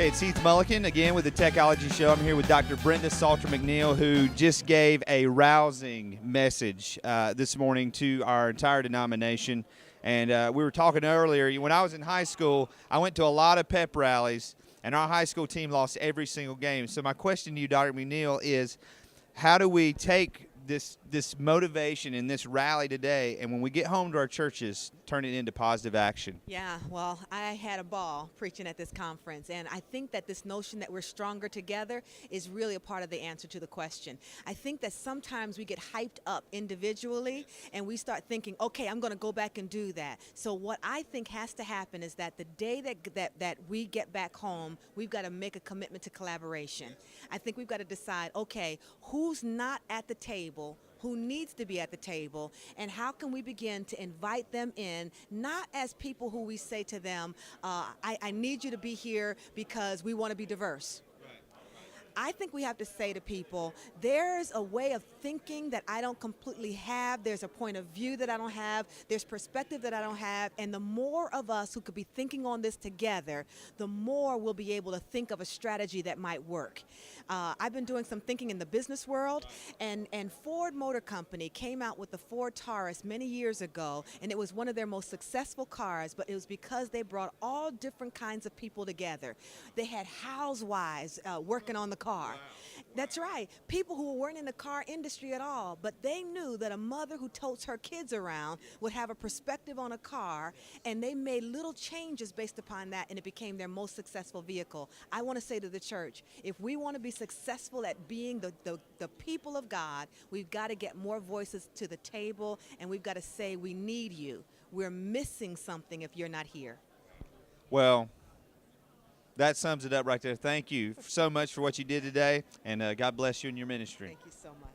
Hey, it's Heath Mulligan again with the Techology Show. I'm here with Dr. Brenda McNeil, who just gave a rousing message this morning to our entire denomination. And we were talking earlier, when I was in high school, I went to a lot of pep rallies, and our high school team lost every single game. So my question to you, Dr. McNeil, is how do we take this motivation in this rally today, and when we get home to our churches, turn it into positive action? Yeah, well, I had a ball preaching at this conference, and I think that this notion that we're stronger together is really a part of the answer to the question. I think that sometimes we get hyped up individually, and we start thinking, okay, I'm going to go back and do that. So what I think has to happen is that the day that we get back home, we've got to make a commitment to collaboration. I think we've got to decide, okay, who's not at the table, who needs to be at the table, and how can we begin to invite them in, not as people who we say to them, I need you to be here because we want to be diverse. I think we have to say to people, there's a way of thinking that I don't completely have. There's a point of view that I don't have. There's perspective that I don't have. And the more of us who could be thinking on this together, the more we'll be able to think of a strategy that might work. I've been doing some thinking in the business world, and Ford Motor Company came out with the Ford Taurus many years ago, and it was one of their most successful cars, but it was because they brought all different kinds of people together. They had housewives working on the car. Wow. That's right. People who weren't in the car industry at all, but they knew that a mother who totes her kids around would have a perspective on a car, and they made little changes based upon that, and it became their most successful vehicle. I want to say to the church, if we want to be successful at being the people of God, we've got to get more voices to the table, and we've got to say we need you. We're missing something if you're not here. Well, that sums it up right there. Thank you so much for what you did today, and God bless you in your ministry. Thank you so much.